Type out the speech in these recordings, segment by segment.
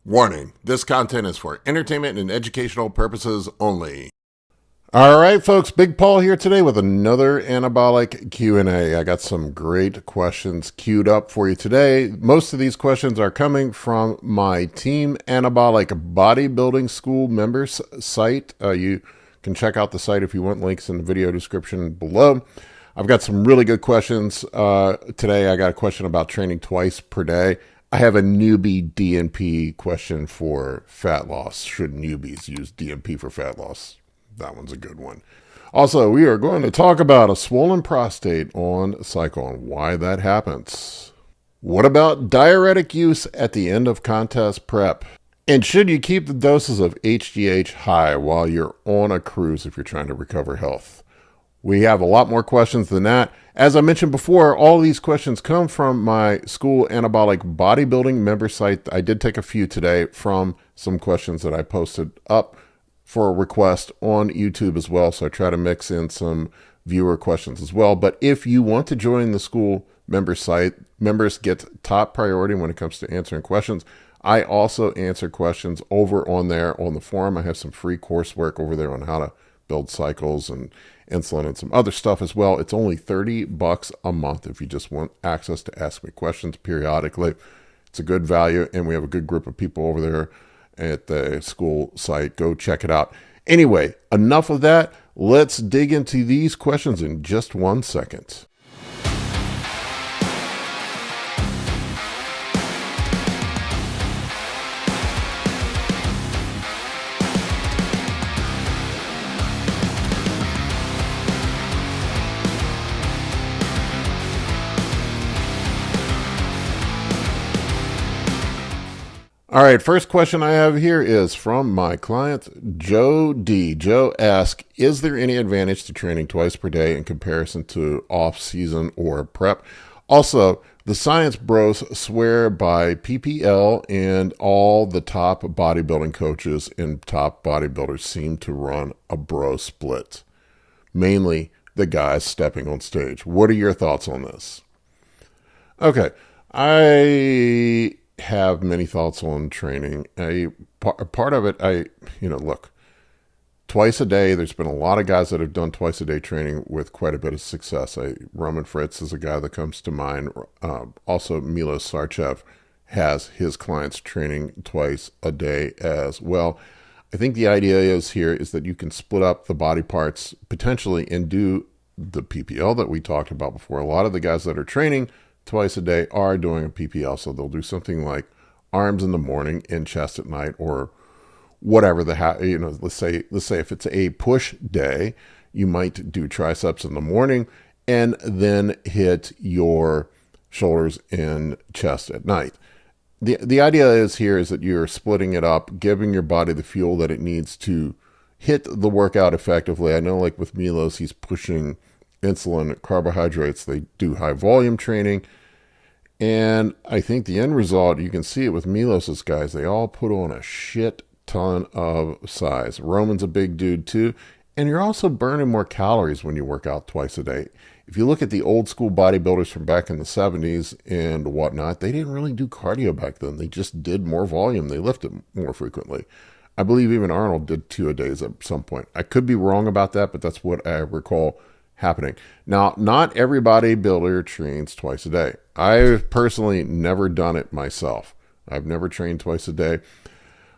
Warning, this content is for entertainment and educational purposes only. All right, folks, Big Paul here today with another Anabolic Q&A. I got some great questions queued up for you today. Most of these questions are coming from my Team Anabolic Bodybuilding School members site. You can check out the site if you want, links in the video description below. I've got some really good questions today. I got a question about training twice per day. I have a newbie DNP question for fat loss. Should newbies use DNP for fat loss? That one's a good one. Also, we are going to talk about a swollen prostate on cycle and why that happens. What about diuretic use at the end of contest prep? And should you keep the doses of HGH high while you're on a cruise if you're trying to recover health? We have a lot more questions than that. As I mentioned before, all these questions come from my school Anabolic Bodybuilding member site. I did take a few today from some questions that I posted up for a request on YouTube as well. So I try to mix in some viewer questions as well. But if you want to join the school member site, members get top priority when it comes to answering questions. I also answer questions over on there on the forum. I have some free coursework over there on how to build cycles and insulin and some other stuff as well. It's only $30 a month if you just want access to ask me questions periodically. It's a good value, and we have a good group of people over there at the school site. Go check it out. Anyway, enough of that. Let's dig into these questions in just 1 second. All right, first question I have here is from my client, Joe D. Joe asks, is there any advantage to training twice per day in comparison to off-season or prep? Also, the science bros swear by PPL, and all the top bodybuilding coaches and top bodybuilders seem to run a bro split, mainly the guys stepping on stage. What are your thoughts on this? Okay, I have many thoughts on training. A part of it, look, twice a day, there's been a lot of guys that have done twice a day training with quite a bit of success. Roman Fritz is a guy that comes to mind. Also, Milos Sarcev has his clients training twice a day as well. I think the idea is that you can split up the body parts potentially and do the PPL that we talked about before. A lot of the guys that are training twice a day are doing a PPL, so they'll do something like arms in the morning and chest at night, or whatever let's say if it's a push day, you might do triceps in the morning and then hit your shoulders and chest at night. The idea is that you're splitting it up, giving your body the fuel that it needs to hit the workout effectively. I know, like with Milos, he's pushing insulin, carbohydrates. They do high volume training. And I think the end result, you can see it with Milos's guys, they all put on a shit ton of size. Roman's a big dude too. And you're also burning more calories when you work out twice a day. If you look at the old school bodybuilders from back in the 70s and whatnot, they didn't really do cardio back then. They just did more volume. They lifted more frequently. I believe even Arnold did 2 a days at some point. I could be wrong about that, but that's what I recall happening. Now, not every bodybuilder trains twice a day. I've personally never done it myself. I've never trained twice a day.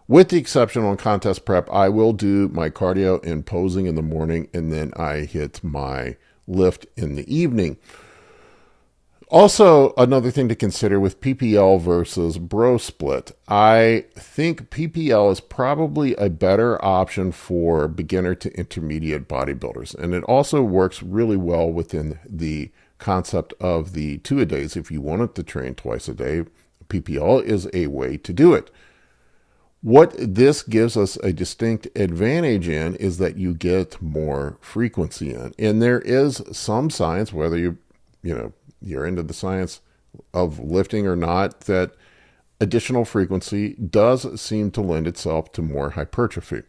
With the exception on contest prep, I will do my cardio and posing in the morning, and then I hit my lift in the evening. Also, another thing to consider with PPL versus bro split, I think PPL is probably a better option for beginner to intermediate bodybuilders. And it also works really well within the concept of the 2-a-days. If you wanted to train twice a day, PPL is a way to do it. What this gives us a distinct advantage in is that you get more frequency in. And there is some science, whether you're into the science of lifting or not, that additional frequency does seem to lend itself to more hypertrophy.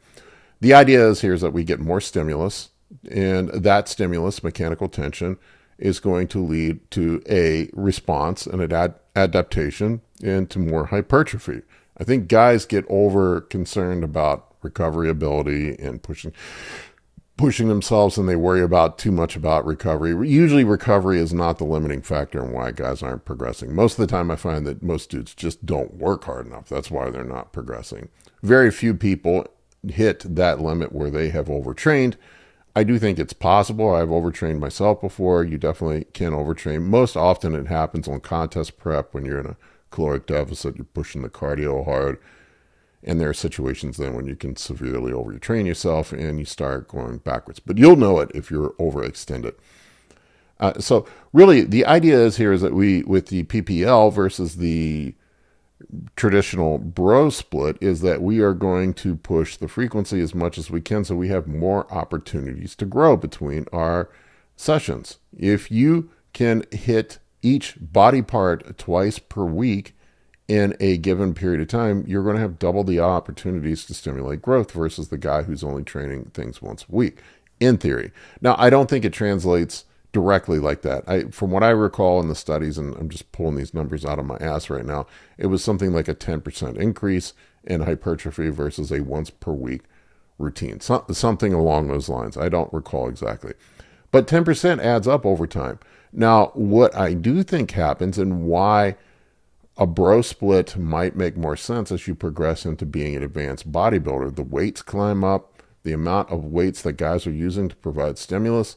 The idea is that we get more stimulus, and that stimulus, mechanical tension, is going to lead to a response and an adaptation and to more hypertrophy. I think guys get over concerned about recovery ability and pushing themselves, and they worry about too much about recovery. Usually recovery is not the limiting factor in why guys aren't progressing. Most of the time I find that most dudes just don't work hard enough. That's why they're not progressing. Very few people hit that limit where they have overtrained. I do think it's possible. I've overtrained myself before. You definitely can overtrain. Most often it happens on contest prep when you're in a caloric deficit, you're pushing the cardio hard. And there are situations then when you can severely overtrain yourself and you start going backwards. But you'll know it if you're overextended. So really the idea is here is that with the PPL versus the traditional bro split, is that we are going to push the frequency as much as we can so we have more opportunities to grow between our sessions. If you can hit each body part twice per week in a given period of time, you're going to have double the opportunities to stimulate growth versus the guy who's only training things once a week, in theory. Now, I don't think it translates directly like that. From what I recall in the studies, and I'm just pulling these numbers out of my ass right now, it was something like a 10% increase in hypertrophy versus a once per week routine. Something along those lines. I don't recall exactly. But 10% adds up over time. Now, what I do think happens and why a bro split might make more sense as you progress into being an advanced bodybuilder. The weights climb up. The amount of weights that guys are using to provide stimulus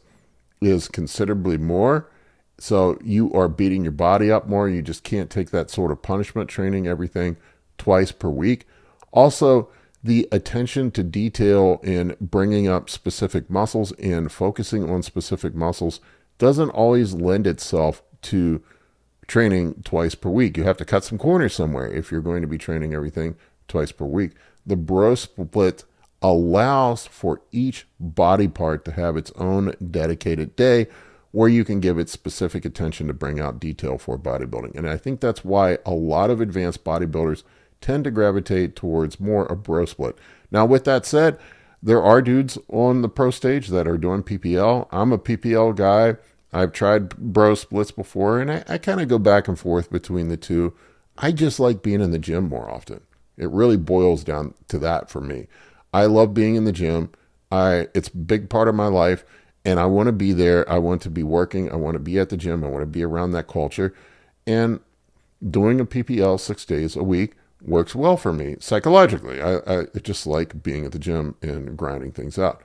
is considerably more. So you are beating your body up more. You just can't take that sort of punishment, training everything twice per week. Also, the attention to detail in bringing up specific muscles and focusing on specific muscles doesn't always lend itself to training twice per week. You have to cut some corners somewhere if you're going to be training everything twice per week. The bro split allows for each body part to have its own dedicated day where you can give it specific attention to bring out detail for bodybuilding. And I think that's why a lot of advanced bodybuilders tend to gravitate towards more a bro split. Now, with that said, there are dudes on the pro stage that are doing PPL. I'm a PPL guy. I've tried bro splits before, and I kind of go back and forth between the two. I just like being in the gym more often. It really boils down to that for me. I love being in the gym. It's a big part of my life, and I want to be there. I want to be working. I want to be at the gym. I want to be around that culture. And doing a PPL 6 days a week works well for me psychologically. I just like being at the gym and grinding things out.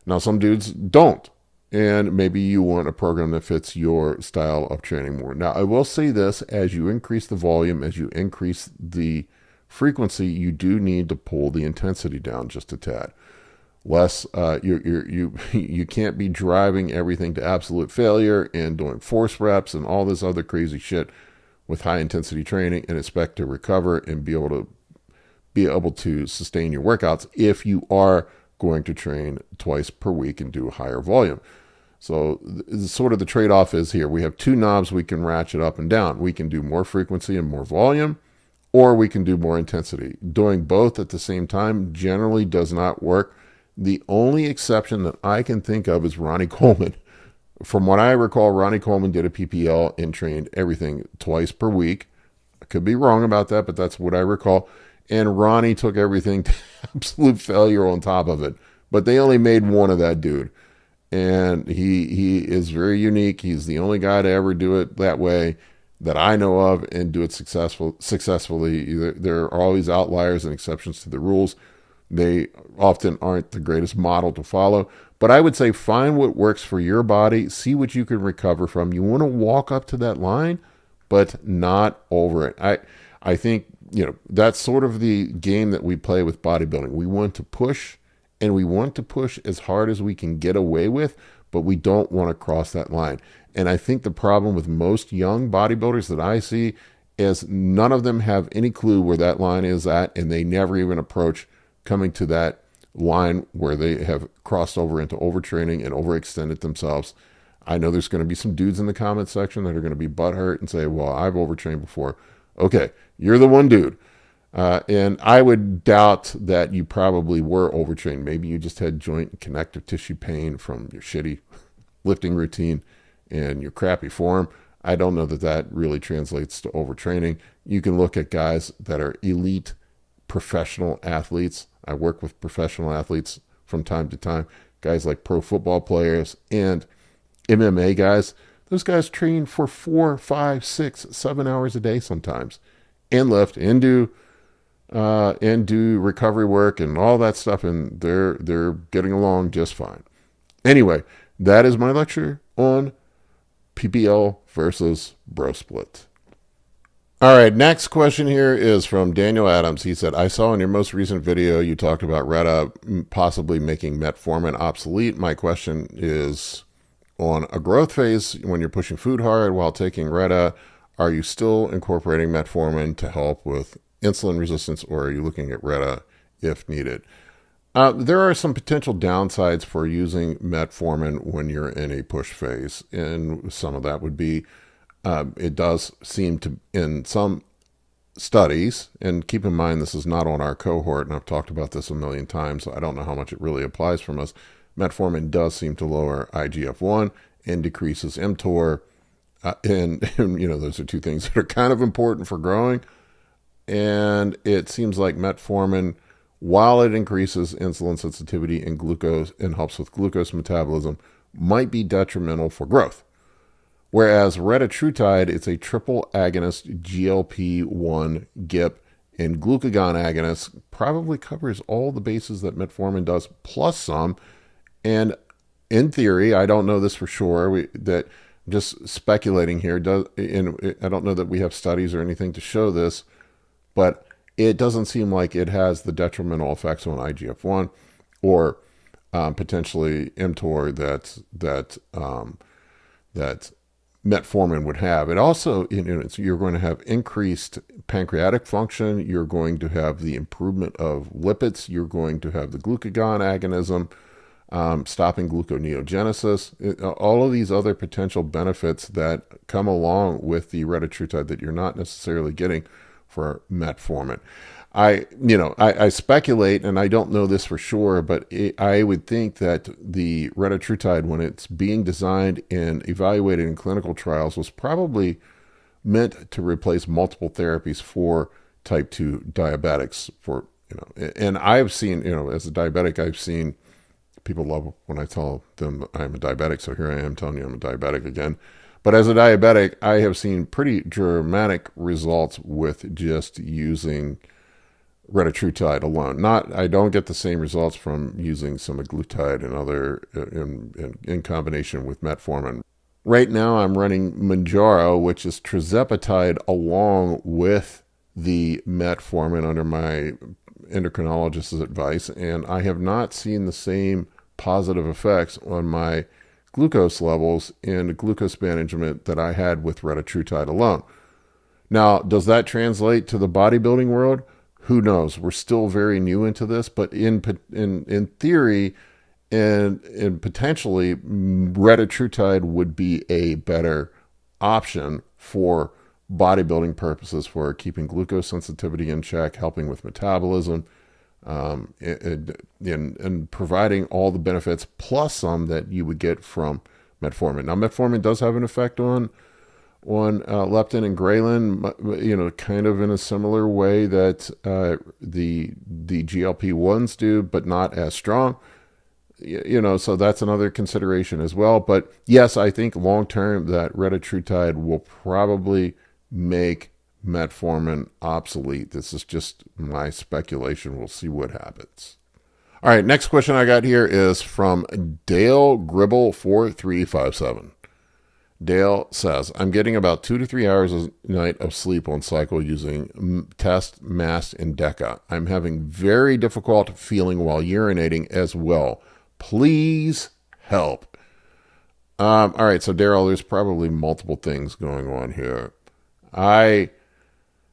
Now, some dudes don't. And maybe you want a program that fits your style of training more. Now, I will say this, as you increase the volume, as you increase the frequency, you do need to pull the intensity down just a tad. Less, you can't be driving everything to absolute failure and doing force reps and all this other crazy shit with high intensity training and expect to recover and be able to sustain your workouts if you are going to train twice per week and do a higher volume. So sort of the trade-off is here. We have two knobs we can ratchet up and down. We can do more frequency and more volume, or we can do more intensity. Doing both at the same time generally does not work. The only exception that I can think of is Ronnie Coleman. From what I recall, Ronnie Coleman did a PPL and trained everything twice per week. I could be wrong about that, but that's what I recall. And Ronnie took everything to absolute failure on top of it. But they only made one of that dude. And he is very unique. He's the only guy to ever do it that way that I know of and do it successfully. There are always outliers and exceptions to the rules. They often aren't the greatest model to follow. But I would say find what works for your body. See what you can recover from. You want to walk up to that line, but not over it. I think, that's sort of the game that we play with bodybuilding. We want to push, and we want to push as hard as we can get away with, but we don't want to cross that line. And I think the problem with most young bodybuilders that I see is none of them have any clue where that line is at, and they never even approach coming to that line where they have crossed over into overtraining and overextended themselves. I know there's going to be some dudes in the comment section that are going to be butthurt and say, well, I've overtrained before. Okay, you're the one dude. And I would doubt that you probably were overtrained. Maybe you just had joint and connective tissue pain from your shitty lifting routine and your crappy form. I don't know that that really translates to overtraining. You can look at guys that are elite professional athletes. I work with professional athletes from time to time, guys like pro football players and MMA guys. Those guys train for 4, 5, 6, 7 hours a day sometimes, and lift and do recovery work and all that stuff, and they're getting along just fine. Anyway, that is my lecture on PPL versus bro split. All right, next question here is from Daniel Adams. He said, I saw in your most recent video you talked about Reta possibly making metformin obsolete. My question is, on a growth phase, when you're pushing food hard while taking Reta, are you still incorporating metformin to help with insulin resistance, or are you looking at Reta if needed? There are some potential downsides for using metformin when you're in a push phase, and some of that would be it does seem to, in some studies, and keep in mind this is not on our cohort, and I've talked about this a million times, so I don't know how much it really applies from us. Metformin does seem to lower IGF-1 and decreases mTOR, and those are two things that are kind of important for growing. And it seems like metformin, while it increases insulin sensitivity and glucose and helps with glucose metabolism, might be detrimental for growth. Whereas Retatrutide, it's a triple agonist GLP1, GIP, and glucagon agonist, probably covers all the bases that metformin does, plus some. And in theory, I don't know this for sure, that just speculating here, I don't know that we have studies or anything to show this, but it doesn't seem like it has the detrimental effects on IGF-1 or potentially mTOR that metformin would have. It also, you're going to have increased pancreatic function. You're going to have the improvement of lipids. You're going to have the glucagon agonism, stopping gluconeogenesis, all of these other potential benefits that come along with the Retatrutide that you're not necessarily getting for metformin. I speculate, and I don't know this for sure, but I would think that the Retatrutide, when it's being designed and evaluated in clinical trials, was probably meant to replace multiple therapies for type 2 diabetics. And I've seen, as a diabetic, I've seen people love when I tell them I'm a diabetic. So here I am telling you I'm a diabetic again. But as a diabetic, I have seen pretty dramatic results with just using Retatrutide alone. I don't get the same results from using semaglutide and other in combination with metformin. Right now, I'm running Mounjaro, which is tirzepatide, along with the metformin under my endocrinologist's advice, and I have not seen the same positive effects on my glucose levels and glucose management that I had with Retatrutide alone. Now, does that translate to the bodybuilding world? Who knows? We're still very new into this, but in theory and potentially, Retatrutide would be a better option for bodybuilding purposes, for keeping glucose sensitivity in check, helping with metabolism, and providing all the benefits plus some that you would get from metformin. Now, metformin does have an effect on leptin and ghrelin, kind of in a similar way that the GLP1s do, but not as strong. So that's another consideration as well. But yes, I think long term that Retatrutide will probably make metformin obsolete. This is just my speculation. We'll see what happens. All right, next question I got here is from Dale Gribble 4357. Dale says, I'm getting about 2 to 3 hours a night of sleep on cycle using Test, Mast, and Deca. I'm having very difficult feeling while urinating as well. Please help. All right, so Daryl, there's probably multiple things going on here. I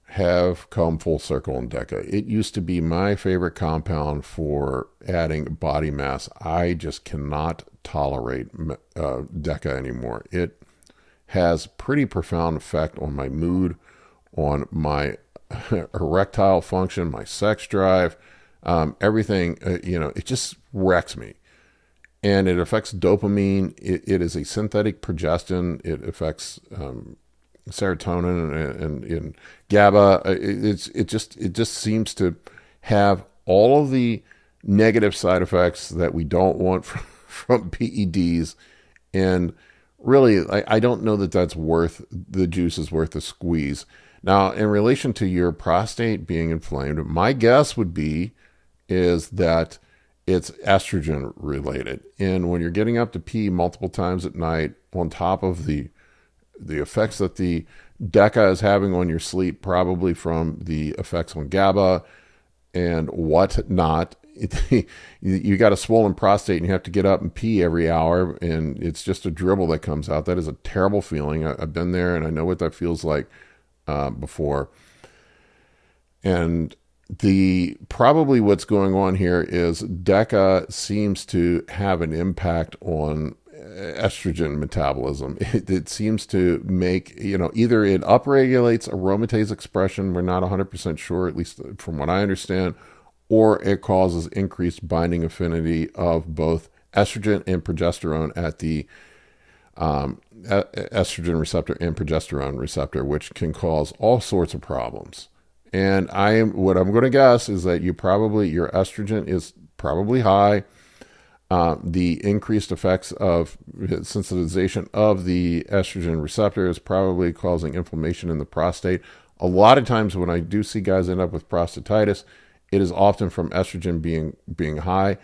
have come full circle in Deca. It used to be my favorite compound for adding body mass. I just cannot tolerate Deca anymore. It has pretty profound effect on my mood, on my erectile function, my sex drive, everything. It just wrecks me. And it affects dopamine. It is a synthetic progestin. It affects serotonin and GABA. It just seems to have all of the negative side effects that we don't want from PEDs. And really, I don't know that that's worth, the juice is worth the squeeze. Now, in relation to your prostate being inflamed, my guess would be is that it's estrogen related. And when you're getting up to pee multiple times at night, on top of the effects that the Deca is having on your sleep, probably from the effects on GABA and whatnot, you got a swollen prostate and you have to get up and pee every hour, and it's just a dribble that comes out. That is a terrible feeling. I've been there and I know what that feels like before. And probably what's going on here is Deca seems to have an impact on estrogen metabolism. It seems to make, either it upregulates aromatase expression, we're not 100% sure, at least from what I understand, or it causes increased binding affinity of both estrogen and progesterone at the estrogen receptor and progesterone receptor, which can cause all sorts of problems. And what I'm going to guess is that your estrogen is probably high. The increased effects of sensitization of the estrogen receptor is probably causing inflammation in the prostate. A lot of times when I do see guys end up with prostatitis, it is often from estrogen being high.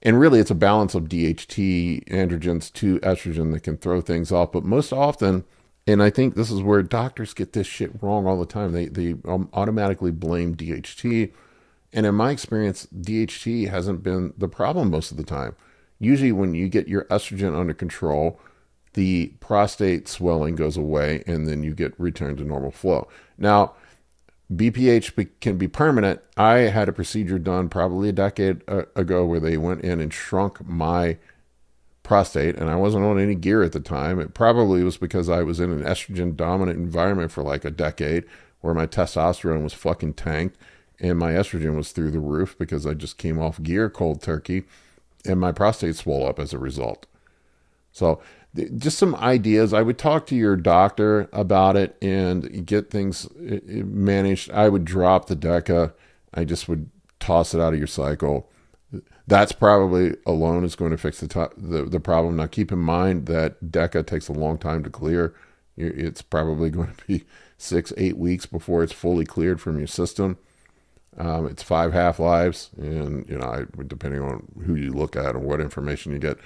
And really, it's a balance of DHT, androgens to estrogen that can throw things off. But most often, and I think this is where doctors get this shit wrong all the time, they automatically blame DHT. And in my experience, DHT hasn't been the problem most of the time. Usually when you get your estrogen under control, the prostate swelling goes away and then you get returned to normal flow. Now, BPH can be permanent. I had a procedure done probably a decade ago where they went in and shrunk my prostate, and I wasn't on any gear at the time. It probably was because I was in an estrogen dominant environment for like a decade where my testosterone was fucking tanked and my estrogen was through the roof because I just came off gear cold turkey, and my prostate swelled up as a result. So just some ideas. I would talk to your doctor about it and get things managed. I would drop the Deca. I just would toss it out of your cycle. That's probably alone is going to fix the problem. Now, keep in mind that Deca takes a long time to clear. It's probably going to be 6-8 weeks before it's fully cleared from your system. It's 5 half-lives, and depending on who you look at and what information you get,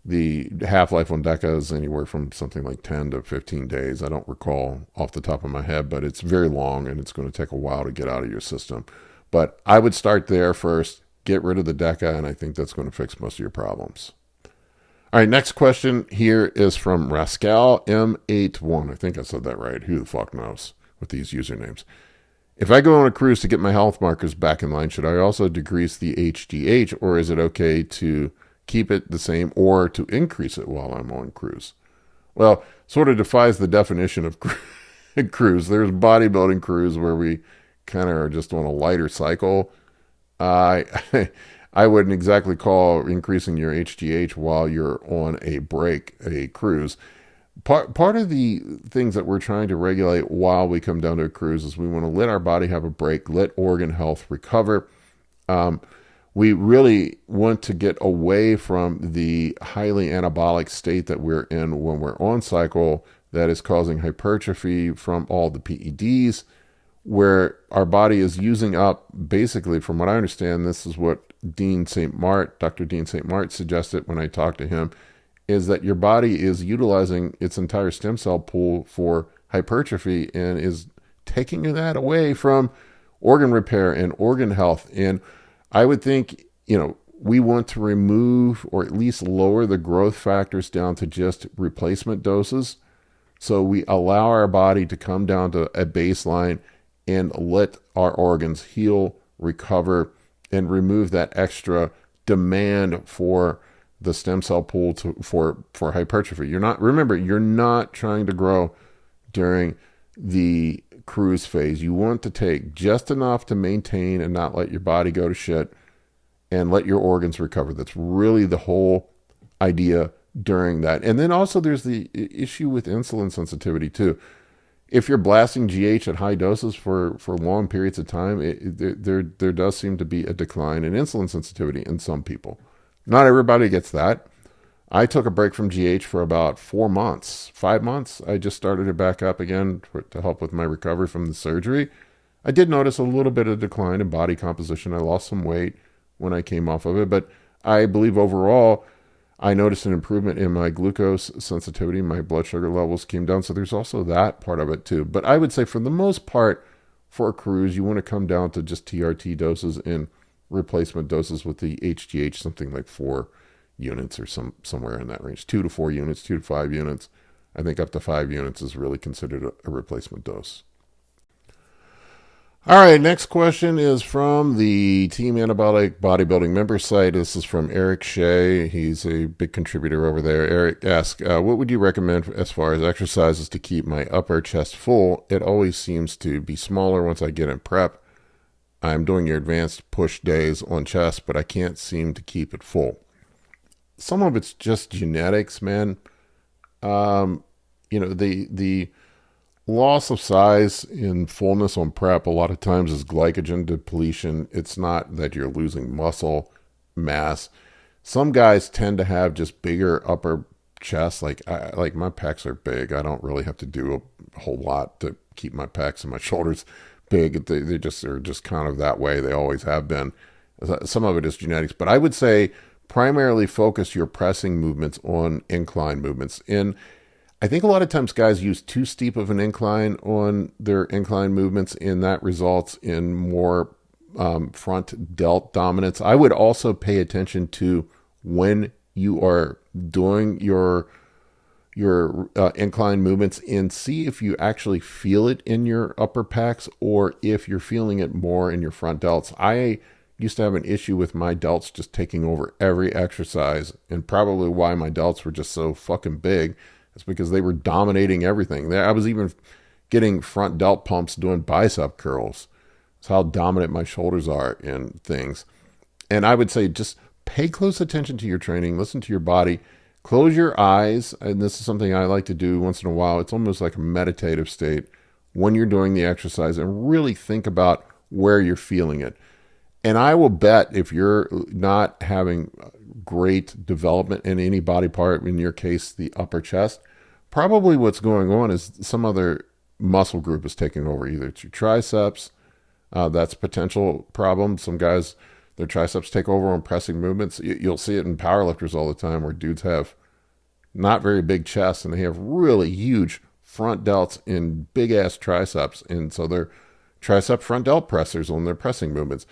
the half-life on Deca is anywhere from something like 10 to 15 days. I don't recall off the top of my head, but it's very long, and it's going to take a while to get out of your system. But I would start there first, get rid of the Deca, and I think that's going to fix most of your problems. All right, next question here is from Rascal M81. I think I said that right. Who the fuck knows with these usernames? If I go on a cruise to get my health markers back in line, should I also decrease the HGH, or is it okay to keep it the same or to increase it while I'm on cruise? Well, sort of defies the definition of cruise. There's bodybuilding cruise where we kind of are just on a lighter cycle. I wouldn't exactly call increasing your HGH while you're on a break a cruise. Part of the things that we're trying to regulate while we come down to a cruise is we want to let our body have a break, let organ health recover. We really want to get away from the highly anabolic state that we're in when we're on cycle that is causing hypertrophy from all the PEDs, where our body is using up, basically, from what I understand, this is what Dr. Dean St. Mart suggested when I talked to him, is that your body is utilizing its entire stem cell pool for hypertrophy and is taking that away from organ repair and organ health. And I would think, we want to remove or at least lower the growth factors down to just replacement doses. So we allow our body to come down to a baseline and let our organs heal, recover, and remove that extra demand for the stem cell pool for hypertrophy. You're not trying to grow during the cruise phase. You want to take just enough to maintain and not let your body go to shit and let your organs recover. That's really the whole idea during that. And then also there's the issue with insulin sensitivity too. if you're blasting GH at high doses for long periods of time, there does seem to be a decline in insulin sensitivity in some people. Not everybody gets that. I took a break from GH for about 4 months, 5 months. I just started it back up again to help with my recovery from the surgery. I did notice a little bit of decline in body composition. I lost some weight when I came off of it, but I believe overall I noticed an improvement in my glucose sensitivity. My blood sugar levels came down. So there's also that part of it too. But I would say for the most part, for a cruise, you want to come down to just TRT doses and replacement doses with the HGH, something like 4 units or somewhere in that range. 2 to 4 units, 2 to 5 units. I think up to 5 units is really considered a replacement dose. All right, next question is from the Team Anabolic Bodybuilding member site. This is from Eric Shea. He's a big contributor over there. Eric asks, what would you recommend as far as exercises to keep my upper chest full? It always seems to be smaller once I get in prep. I'm doing your advanced push days on chest, but I can't seem to keep it full. Some of it's just genetics, man. The loss of size in fullness on prep a lot of times is glycogen depletion. It's not that you're losing muscle mass. Some guys tend to have just bigger upper chest. Like my pecs are big. I don't really have to do a whole lot to keep my pecs and my shoulders big. They just are just kind of that way. They always have been. Some of it is genetics, but I would say primarily focus your pressing movements on incline movements. And I think a lot of times guys use too steep of an incline on their incline movements, and that results in more front delt dominance. I would also pay attention to when you are doing your incline movements and see if you actually feel it in your upper pecs or if you're feeling it more in your front delts. I used to have an issue with my delts just taking over every exercise, and probably why my delts were just so fucking big. It's because they were dominating everything. I was even getting front delt pumps doing bicep curls. It's how dominant my shoulders are in things. And I would say just pay close attention to your training. Listen to your body. Close your eyes. And this is something I like to do once in a while. It's almost like a meditative state when you're doing the exercise, and really think about where you're feeling it. And I will bet if you're not having great development in any body part, in your case, the upper chest, probably what's going on is some other muscle group is taking over. Either it's your triceps, that's a potential problem. Some guys, their triceps take over on pressing movements. You'll see it in powerlifters all the time where dudes have not very big chests and they have really huge front delts and big ass triceps. And so they're tricep front delt pressers on their pressing movements.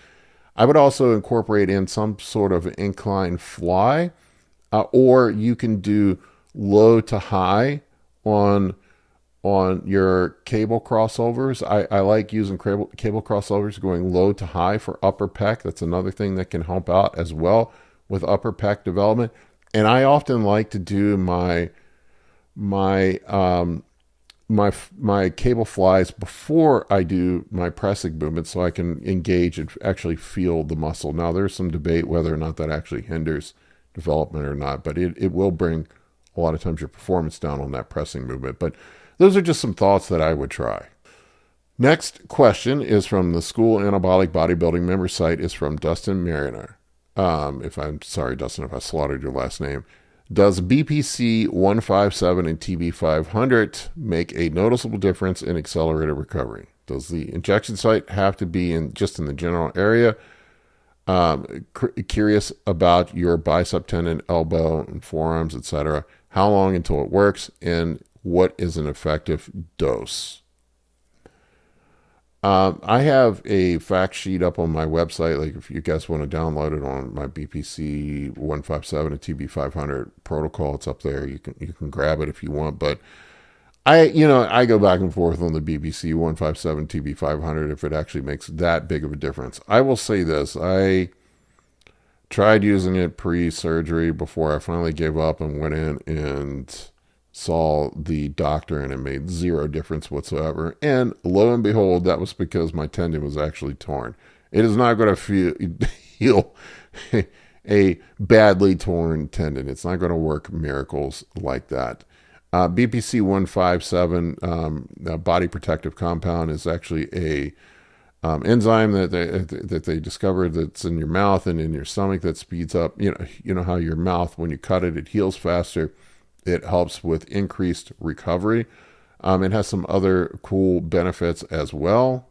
I would also incorporate in some sort of incline fly, or you can do low to high on your cable crossovers. I like using cable crossovers, going low to high for upper pec. That's another thing that can help out as well with upper pec development. And I often like to do my cable flies before I do my pressing movement so I can engage and actually feel the muscle. Now, there's some debate whether or not that actually hinders development or not, but it will bring a lot of times your performance down on that pressing movement. But those are just some thoughts that I would try. Next question is from the School Anabolic Bodybuilding member site. Is from Dustin Mariner. I'm sorry, Dustin, if I slaughtered your last name. Does BPC 157 and TB 500 make a noticeable difference in accelerated recovery? Does the injection site have to be just in the general area? Curious about your bicep tendon, elbow, and forearms, etc. How long until it works, and what is an effective dose? I have a fact sheet up on my website. Like if you guys want to download it on my BPC 157 and TB 500 protocol, it's up there. You can grab it if you want. But I go back and forth on the BPC 157 TB 500 if it actually makes that big of a difference. I will say this: I tried using it pre-surgery before I finally gave up and went in and saw the doctor, and it made zero difference whatsoever. And lo and behold, that was because my tendon was actually torn. It is not going to heal a badly torn tendon. It's not going to work miracles like that. BPC 157, body protective compound, is actually a enzyme that they discovered that's in your mouth and in your stomach that speeds up. You know how your mouth, when you cut it, it heals faster. It helps with increased recovery. It has some other cool benefits as well.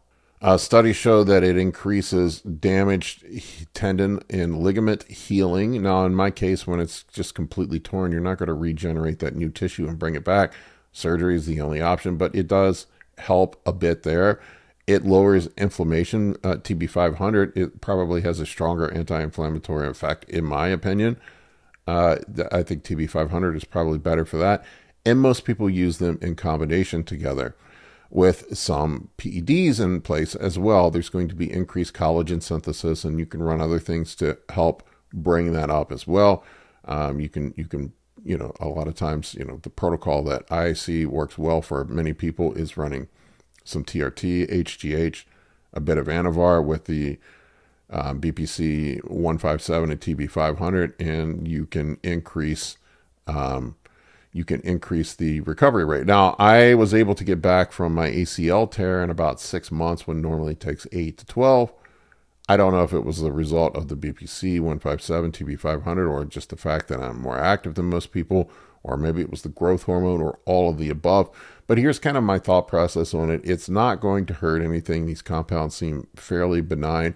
Studies show that it increases damaged tendon and ligament healing. Now, in my case, when it's just completely torn, you're not going to regenerate that new tissue and bring it back. Surgery is the only option, but it does help a bit there. It lowers inflammation. TB500, it probably has a stronger anti-inflammatory effect, in my opinion. I think TB500 is probably better for that. And most people use them in combination together with some PEDs in place as well. There's going to be increased collagen synthesis, and you can run other things to help bring that up as well. You can, a lot of times, the protocol that I see works well for many people is running some TRT, HGH, a bit of Anavar with the BPC 157 and TB500, and you can increase the recovery rate. Now, I was able to get back from my ACL tear in about 6 months, when normally it takes 8 to 12. I don't know if it was the result of the BPC 157, TB500, or just the fact that I'm more active than most people, or maybe it was the growth hormone, or all of the above. But here's kind of my thought process on it. It's not going to hurt anything. These compounds seem fairly benign,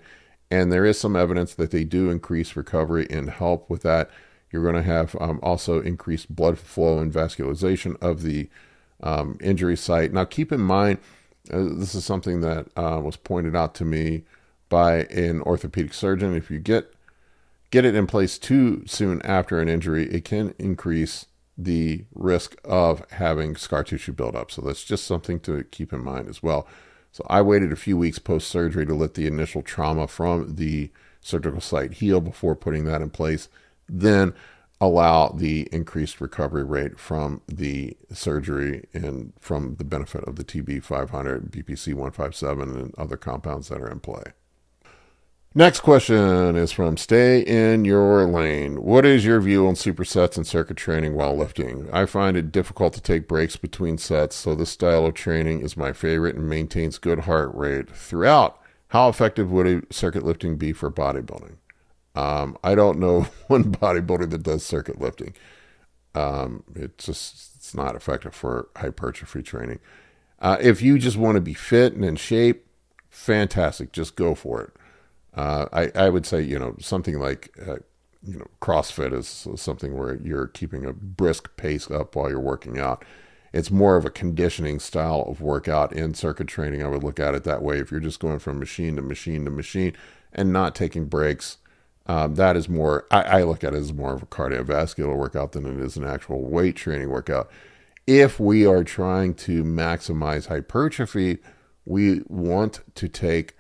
and there is some evidence that they do increase recovery and help with that. You're going to have also increased blood flow and vascularization of the injury site. Now, keep in mind, this is something that was pointed out to me by an orthopedic surgeon. If you get it in place too soon after an injury, it can increase the risk of having scar tissue buildup. So that's just something to keep in mind as well. So I waited a few weeks post-surgery to let the initial trauma from the surgical site heal before putting that in place, then allow the increased recovery rate from the surgery and from the benefit of the TB500, BPC 157, and other compounds that are in play. Next question is from Stay in Your Lane. What is your view on supersets and circuit training while lifting? I find it difficult to take breaks between sets, so this style of training is my favorite and maintains good heart rate throughout. How effective would a circuit lifting be for bodybuilding? I don't know one bodybuilder that does circuit lifting. It's not effective for hypertrophy training. If you just want to be fit and in shape, fantastic. Just go for it. I would say, something like, CrossFit is something where you're keeping a brisk pace up while you're working out. It's more of a conditioning style of workout. In circuit training, I would look at it that way. If you're just going from machine to machine to machine and not taking breaks, that is more, I look at it as more of a cardiovascular workout than it is an actual weight training workout. If we are trying to maximize hypertrophy, we want to take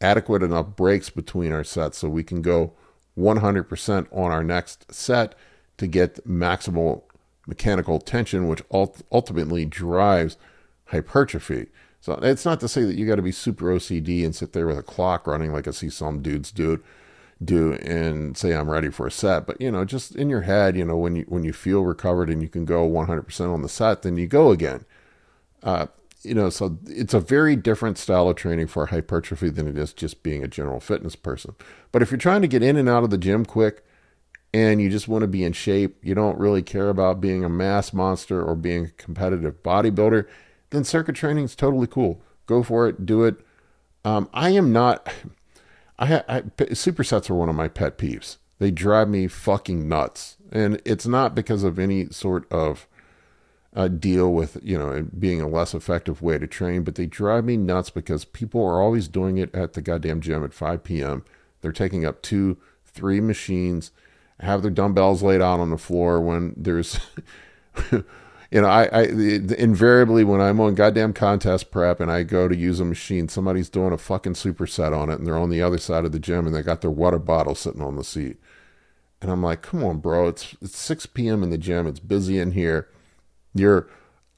adequate enough breaks between our sets so we can go 100% on our next set to get maximal mechanical tension, which ultimately drives hypertrophy. So it's not to say that you got to be super OCD and sit there with a clock running like I see some dudes do and say I'm ready for a set. But just in your head, when you feel recovered and you can go 100% on the set, then you go again. So it's a very different style of training for hypertrophy than it is just being a general fitness person. But if you're trying to get in and out of the gym quick and you just want to be in shape, you don't really care about being a mass monster or being a competitive bodybuilder, then circuit training is totally cool. Go for it. Do it. Supersets are one of my pet peeves. They drive me fucking nuts. And it's not because of any sort of deal with, it being a less effective way to train, but they drive me nuts because people are always doing it at the goddamn gym at 5 p.m. They're taking up 2-3 machines, have their dumbbells laid out on the floor when there's, invariably when I'm on goddamn contest prep and I go to use a machine, somebody's doing a fucking superset on it and they're on the other side of the gym and they got their water bottle sitting on the seat. And I'm like, come on, bro, it's 6 p.m. in the gym. It's busy in here. You're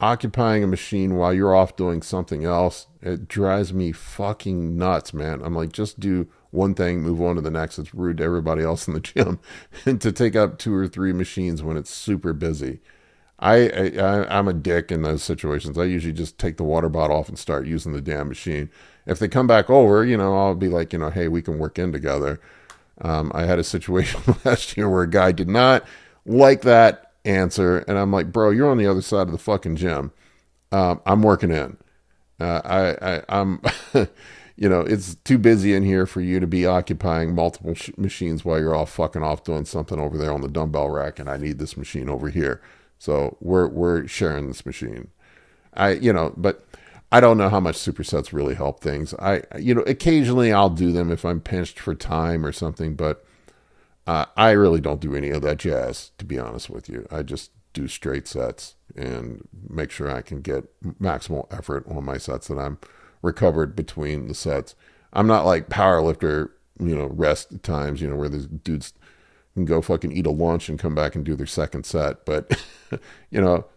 occupying a machine while you're off doing something else. It drives me fucking nuts, man. I'm like, just do one thing, move on to the next. It's rude to everybody else in the gym. And to take up 2 or 3 machines when it's super busy. I'm a dick in those situations. I usually just take the water bottle off and start using the damn machine. If they come back over, I'll be like, hey, we can work in together. I had a situation last year where a guy did not like that answer, and I'm like, bro, you're on the other side of the fucking gym. I'm working in. I'm, it's too busy in here for you to be occupying multiple machines while you're all fucking off doing something over there on the dumbbell rack, and I need this machine over here. So we're sharing this machine. But I don't know how much supersets really help things. Occasionally I'll do them if I'm pinched for time or something, but I really don't do any of that jazz, to be honest with you. I just do straight sets and make sure I can get maximal effort on my sets that I'm recovered between the sets. I'm not like powerlifter, rest times, where the dudes can go fucking eat a lunch and come back and do their second set. But,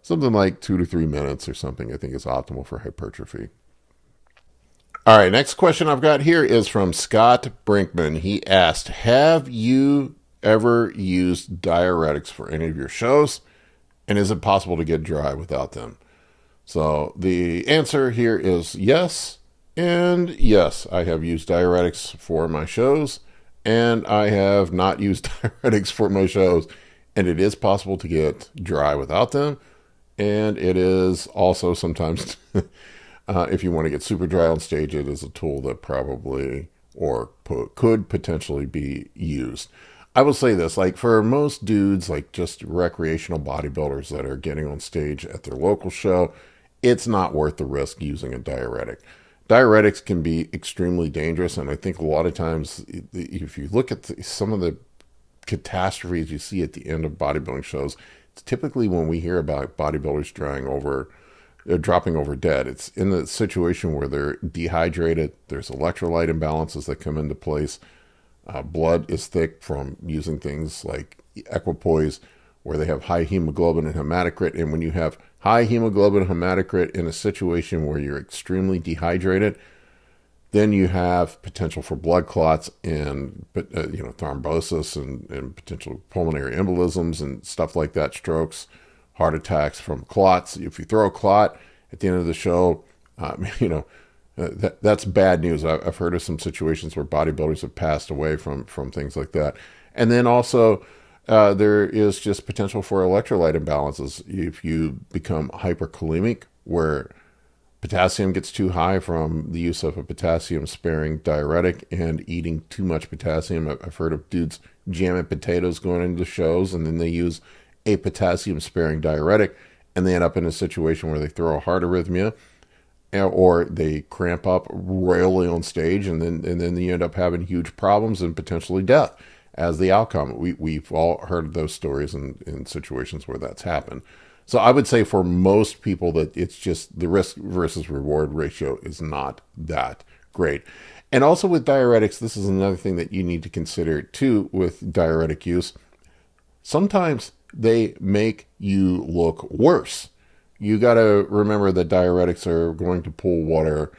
something like 2 to 3 minutes or something, I think is optimal for hypertrophy. All right, next question I've got here is from Scott Brinkman. He asked, have you ever used diuretics for any of your shows? And is it possible to get dry without them? So the answer here is yes. And yes, I have used diuretics for my shows, and I have not used diuretics for my shows. And it is possible to get dry without them. And it is also sometimes, if you want to get super dry on stage, it is a tool that probably could potentially be used. I will say this, like for most dudes, like just recreational bodybuilders that are getting on stage at their local show, it's not worth the risk using a diuretic. Diuretics can be extremely dangerous, and I think a lot of times, if you look at some of the catastrophes you see at the end of bodybuilding shows, it's typically when we hear about bodybuilders dropping over dead. It's in the situation where they're dehydrated, there's electrolyte imbalances that come into place. Blood is thick from using things like equipoise, where they have high hemoglobin and hematocrit. And when you have high hemoglobin and hematocrit in a situation where you're extremely dehydrated, then you have potential for blood clots and thrombosis and potential pulmonary embolisms and stuff like that, strokes, heart attacks from clots. If you throw a clot at the end of the show, that's bad news. I've heard of some situations where bodybuilders have passed away from things like that. And then also there is just potential for electrolyte imbalances. If you become hyperkalemic, where potassium gets too high from the use of a potassium-sparing diuretic and eating too much potassium. I've heard of dudes jamming potatoes going into shows, and then they use a potassium-sparing diuretic, and they end up in a situation where they throw a heart arrhythmia, or they cramp up royally on stage, and then you end up having huge problems and potentially death as the outcome. We've all heard those stories in situations where that's happened. So I would say for most people that it's just the risk versus reward ratio is not that great. And also with diuretics, this is another thing that you need to consider too with diuretic use. Sometimes they make you look worse. You got to remember that diuretics are going to pull water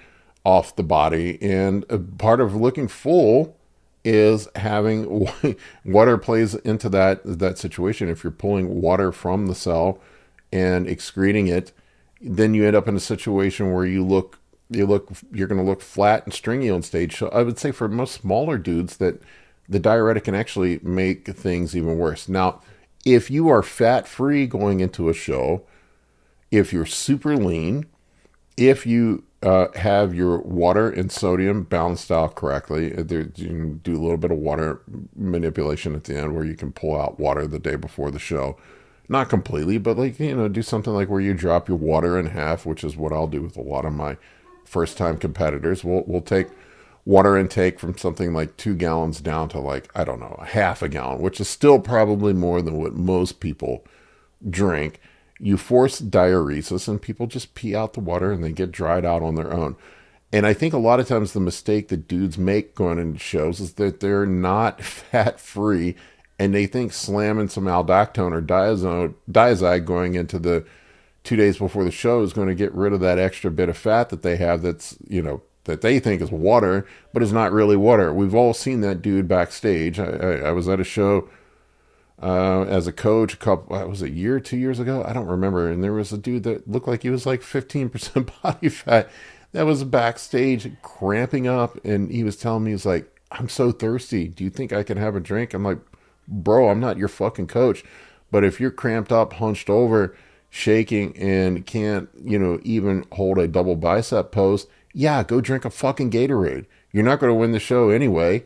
off the body, and a part of looking full is having water plays into that situation. If you're pulling water from the cell and excreting it, then you end up in a situation where you're going to look flat and stringy on stage. So I would say for most smaller dudes that the diuretic can actually make things even worse. Now, if you are fat-free going into a show, if you're super lean, if you have your water and sodium balanced out correctly, you can do a little bit of water manipulation at the end where you can pull out water the day before the show. Not completely, but do something like where you drop your water in half, which is what I'll do with a lot of my first-time competitors. We'll take water intake from something like 2 gallons down to a half a gallon, which is still probably more than what most people drink. You force diuresis and people just pee out the water and they get dried out on their own. And I think a lot of times the mistake that dudes make going into shows is that they're not fat-free, and they think slamming some aldactone or diazide going into the 2 days before the show is going to get rid of that extra bit of fat that they have that's, that they think is water, but is not really water. We've all seen that dude backstage. I was at a show as a coach a couple, what was it, a year, 2 years ago? I don't remember. And there was a dude that looked like he was like 15% body fat that was backstage cramping up. And he was telling me, he's like, I'm so thirsty. Do you think I can have a drink? I'm like, bro, I'm not your fucking coach. But if you're cramped up, hunched over, shaking, and can't, even hold a double bicep pose, yeah, go drink a fucking Gatorade. You're not going to win the show anyway.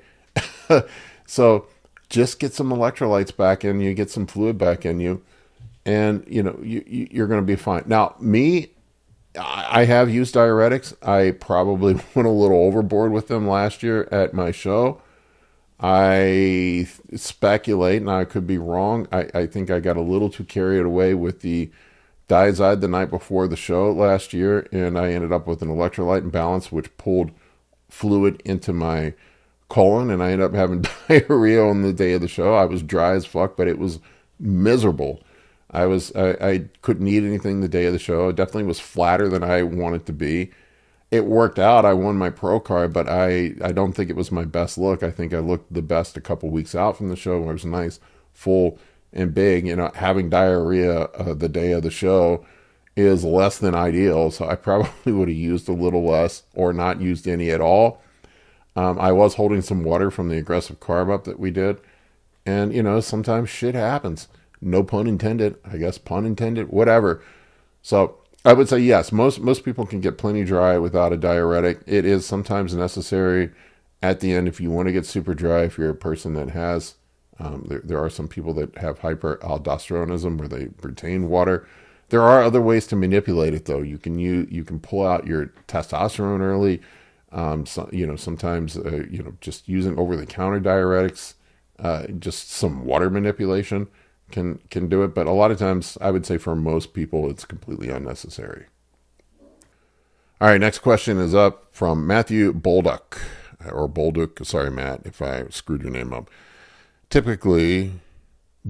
So just get some electrolytes back in you, get some fluid back in you, and you're going to be fine. Now, me, I have used diuretics. I probably went a little overboard with them last year at my show. I speculate, and I could be wrong. I think I got a little too carried away with the Diazide the night before the show last year, and I ended up with an electrolyte imbalance, which pulled fluid into my colon, and I ended up having diarrhea on the day of the show. I was dry as fuck, but it was miserable. I couldn't eat anything the day of the show. I definitely was flatter than I wanted to be. It worked out. I won my pro card, but I don't think it was my best look. I think I looked the best a couple weeks out from the show, where it was nice, full, and big. Having diarrhea the day of the show is less than ideal, so I probably would have used a little less or not used any at all. I was holding some water from the aggressive carb up that we did, and sometimes shit happens. No pun intended. I guess pun intended. Whatever. So I would say yes. Most people can get plenty dry without a diuretic. It is sometimes necessary at the end if you want to get super dry. If you're a person that has, there are some people that have hyperaldosteronism where they retain water. There are other ways to manipulate it though. You can pull out your testosterone early. Sometimes just using over-the-counter diuretics, just some water manipulation can do it. But a lot of times, I would say for most people, it's completely unnecessary. All right, next question is up from Matthew Bolduck, or Bolduck. Sorry, Matt, if I screwed your name up. Typically, how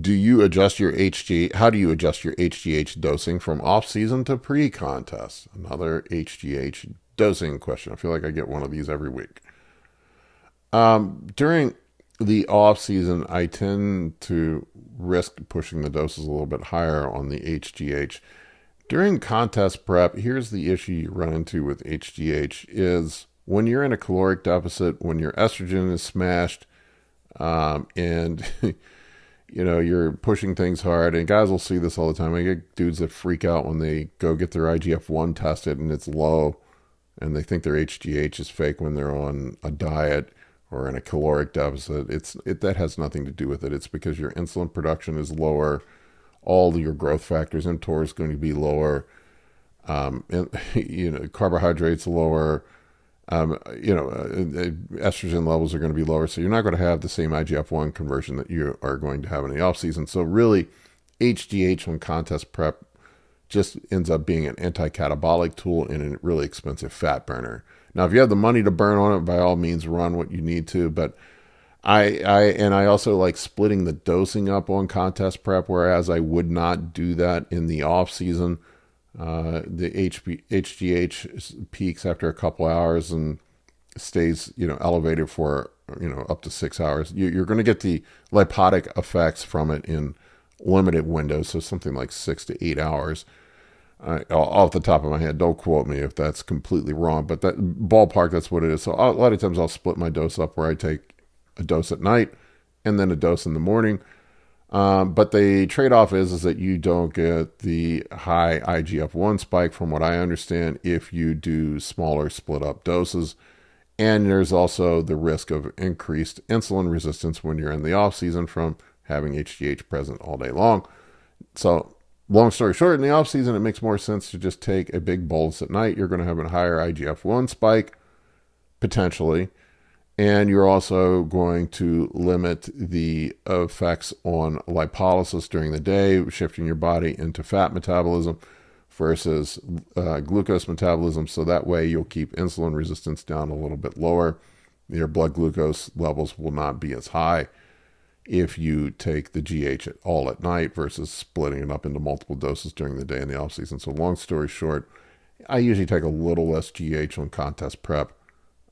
do you adjust your HGH dosing from off-season to pre-contest? Another HGH dosing question. I feel like I get one of these every week. During the off season, I tend to risk pushing the doses a little bit higher on the HGH. During contest prep, here's the issue you run into with HGH is when you're in a caloric deficit, when your estrogen is smashed, and you're pushing things hard, and guys will see this all the time. I get dudes that freak out when they go get their IGF-1 tested and it's low, and they think their HGH is fake when they're on a diet or in a caloric deficit. That has nothing to do with it. It's because your insulin production is lower. All your growth factors, mTOR is going to be lower. Carbohydrates lower. Estrogen levels are going to be lower. So you're not going to have the same IGF-1 conversion that you are going to have in the off season. So really, HGH on contest prep just ends up being an anti-catabolic tool and a really expensive fat burner. Now, if you have the money to burn on it, by all means, run what you need to. But I also like splitting the dosing up on contest prep, whereas I would not do that in the off season. The HGH peaks after a couple hours and stays, elevated for, up to 6 hours. You're going to get the lipotic effects from it in limited windows, so something like 6 to 8 hours. Off the top of my head, don't quote me if that's completely wrong, but that ballpark, that's what it is. So a lot of times I'll split my dose up where I take a dose at night and then a dose in the morning. But the trade-off is that you don't get the high IGF-1 spike, from what I understand, if you do smaller split-up doses. And there's also the risk of increased insulin resistance when you're in the off-season from having HGH present all day long. So long story short, in the off season, it makes more sense to just take a big bolus at night. You're going to have a higher IGF-1 spike, potentially, and you're also going to limit the effects on lipolysis during the day, shifting your body into fat metabolism versus glucose metabolism. So that way you'll keep insulin resistance down a little bit lower. Your blood glucose levels will not be as high if you take the GH all at night versus splitting it up into multiple doses during the day in the off season. So long story short, I usually take a little less GH on contest prep,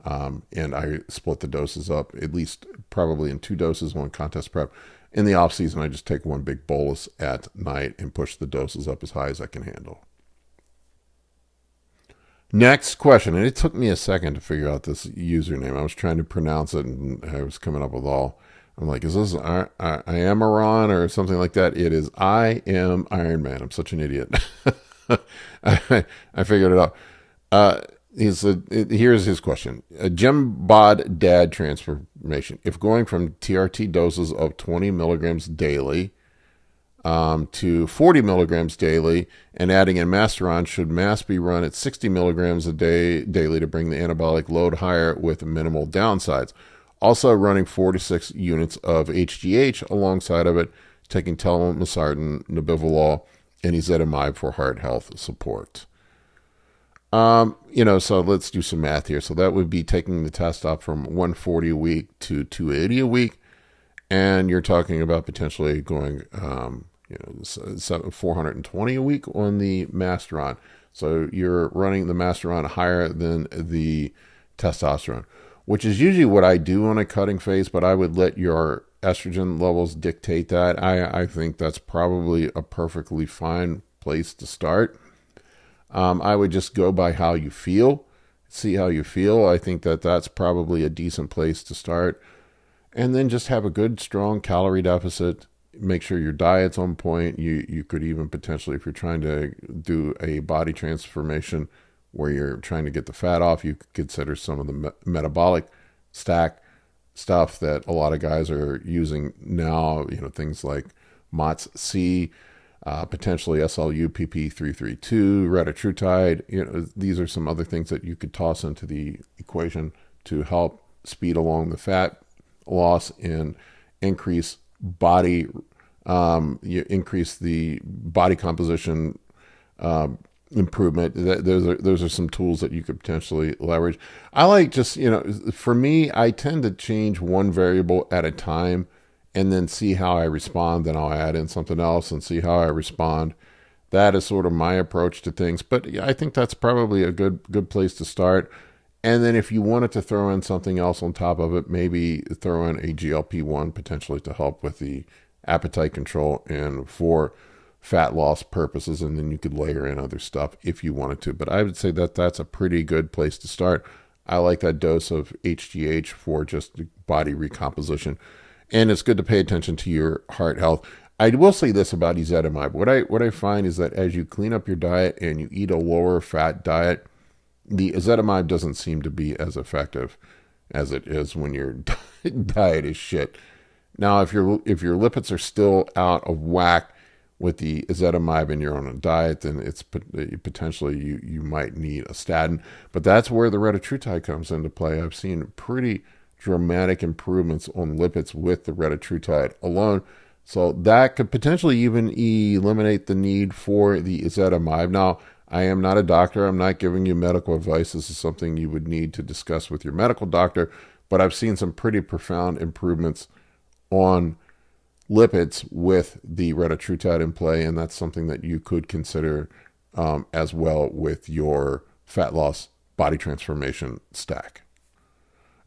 and I split the doses up, at least probably in 2 doses on contest prep. In the off season, I just take one big bolus at night and push the doses up as high as I can handle. Next question, and it took me a second to figure out this username. I was trying to pronounce it, and I was coming up with all. I'm like, is this I am Iran or something like that? It is I am Iron Man. I'm such an idiot. I figured it out. Here's his question. A gym bod dad transformation. If going from TRT doses of 20 milligrams daily to 40 milligrams daily and adding in Masteron, should Mast be run at 60 milligrams a day daily to bring the anabolic load higher with minimal downsides? Also running 4 to 6 units of HGH alongside of it, taking telmisartan, nebivolol, and ezetimibe for heart health support. So let's do some math here. So that would be taking the test up from 140 a week to 280 a week. And you're talking about potentially going, 420 a week on the Masteron. So you're running the Masteron higher than the testosterone, which is usually what I do on a cutting phase, but I would let your estrogen levels dictate that. I think that's probably a perfectly fine place to start. I would just go by how you feel, see how you feel. I think that's probably a decent place to start. And then just have a good, strong calorie deficit. Make sure your diet's on point. You could even potentially, if you're trying to do a body transformation where you're trying to get the fat off, you could consider some of the metabolic stack stuff that a lot of guys are using now, things like MOTS-C, potentially SLU PP332, Retatrutide. These are some other things that you could toss into the equation to help speed along the fat loss and increase increase the body composition improvement. Those are some tools that you could potentially leverage. I like just, for me, I tend to change one variable at a time and then see how I respond. Then I'll add in something else and see how I respond. That is sort of my approach to things. But I think that's probably a good place to start. And then if you wanted to throw in something else on top of it, maybe throw in a GLP1 potentially to help with the appetite control and for fat loss purposes. And then you could layer in other stuff if you wanted to. But I would say that that's a pretty good place to start. I like that dose of HGH for just body recomposition. And it's good to pay attention to your heart health. I will say this about ezetimibe. What I find is that as you clean up your diet and you eat a lower fat diet, the ezetimibe doesn't seem to be as effective as it is when your diet is shit. Now, if your lipids are still out of whack with the ezetimibe and you're on a diet, then it's potentially you might need a statin. But that's where the retatrutide comes into play. I've seen pretty dramatic improvements on lipids with the retatrutide alone. So that could potentially even eliminate the need for the ezetimibe. Now, I am not a doctor. I'm not giving you medical advice. This is something you would need to discuss with your medical doctor. But I've seen some pretty profound improvements on lipids with the retatrutide in play, and that's something that you could consider as well with your fat loss body transformation stack.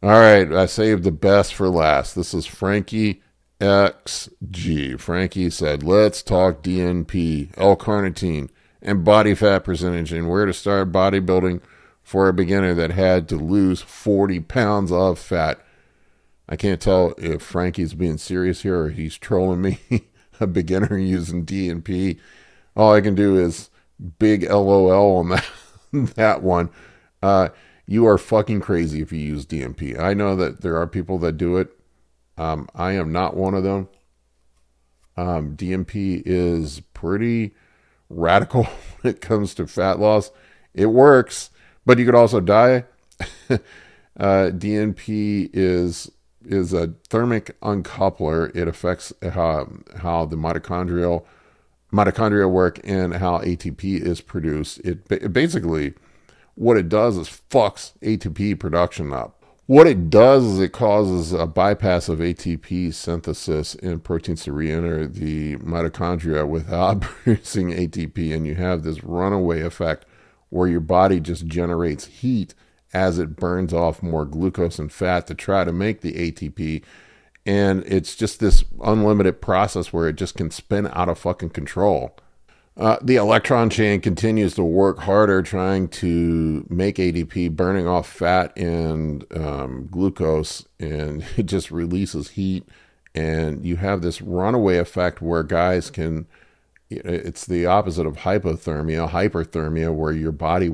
All right, I saved the best for last. This is Frankie XG. Frankie said, let's talk DNP, L-carnitine, and body fat percentage, and where to start bodybuilding for a beginner that had to lose 40 pounds of fat. I can't tell if Frankie's being serious here or he's trolling me, a beginner using DNP. All I can do is big LOL on that one. You are fucking crazy if you use DNP. I know that there are people that do it. I am not one of them. DNP is pretty radical when it comes to fat loss. It works, but you could also die. DNP is a thermic uncoupler. It affects how the mitochondrial work and how ATP is produced. It basically, what it does is fucks ATP production up. What it does is it causes a bypass of ATP synthesis in proteins to re-enter the mitochondria without producing ATP, and you have this runaway effect where your body just generates heat as it burns off more glucose and fat to try to make the ATP, And it's just this unlimited process where it just can spin out of fucking control. The electron chain continues to work harder trying to make ADP, burning off fat and glucose, and it just releases heat. And you have this runaway effect where guys can, it's the opposite of hyperthermia, where your body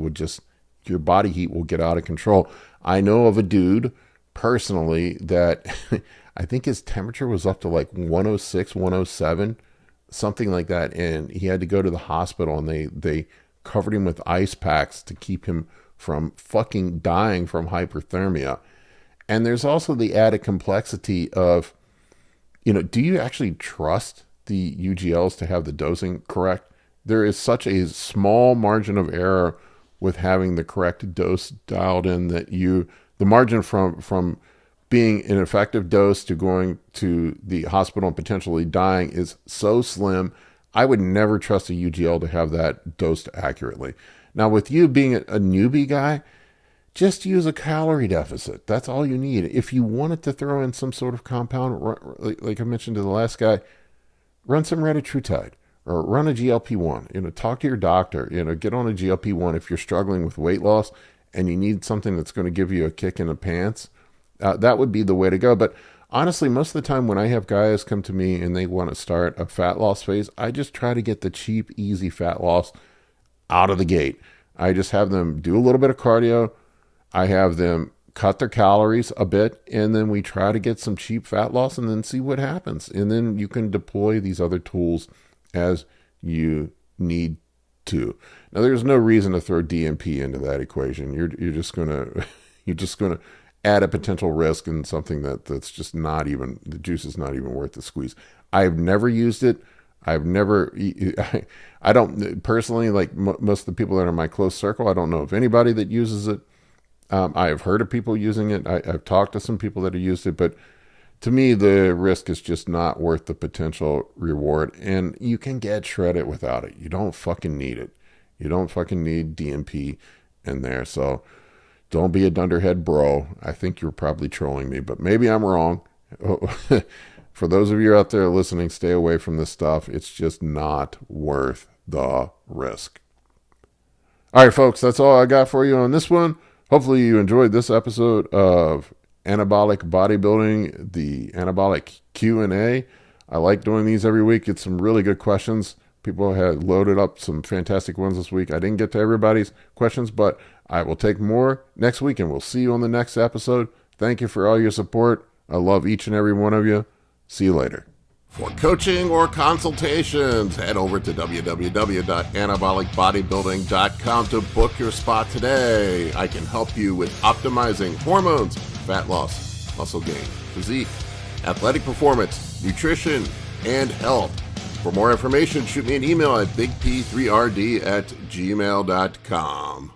heat will get out of control. I know of a dude personally that I think his temperature was up to like 106, 107, something like that. And he had to go to the hospital, and they covered him with ice packs to keep him from fucking dying from hyperthermia. And there's also the added complexity of, do you actually trust the UGLs to have the dosing correct? There is such a small margin of error with having the correct dose dialed in that the margin from being an effective dose to going to the hospital and potentially dying is so slim. I would never trust a UGL to have that dosed accurately. Now, with you being a newbie guy, just use a calorie deficit. That's all you need. If you wanted to throw in some sort of compound, like I mentioned to the last guy, run some Retatrutide or run a GLP1. Talk to your doctor. Get on a GLP1 if you're struggling with weight loss and you need something that's going to give you a kick in the pants. That would be the way to go. But honestly, most of the time when I have guys come to me and they want to start a fat loss phase, I just try to get the cheap, easy fat loss out of the gate. I just have them do a little bit of cardio. I have them cut their calories a bit, and then we try to get some cheap fat loss and then see what happens. And then you can deploy these other tools as you need to. Now, there's no reason to throw DNP into that equation. You're just gonna add a potential risk in something that's just not even, the juice is not even worth the squeeze. I've never used it. I don't personally, like most of the people that are in my close circle, I don't know of anybody that uses it. I have heard of people using it. I've talked to some people that have used it, but to me, the risk is just not worth the potential reward. And you can get shredded without it. You don't fucking need it. You don't fucking need DNP in there. So don't be a dunderhead bro. I think you're probably trolling me, but maybe I'm wrong. For those of you out there listening, stay away from this stuff. It's just not worth the risk. All right, folks, that's all I got for you on this one. Hopefully you enjoyed this episode of Anabolic Bodybuilding, the Anabolic Q&A. I like doing these every week. Get some really good questions. People had loaded up some fantastic ones this week. I didn't get to everybody's questions, but I will take more next week, and we'll see you on the next episode. Thank you for all your support. I love each and every one of you. See you later. For coaching or consultations, head over to www.anabolicbodybuilding.com to book your spot today. I can help you with optimizing hormones, fat loss, muscle gain, physique, athletic performance, nutrition, and health. For more information, shoot me an email at bigp3rd@gmail.com.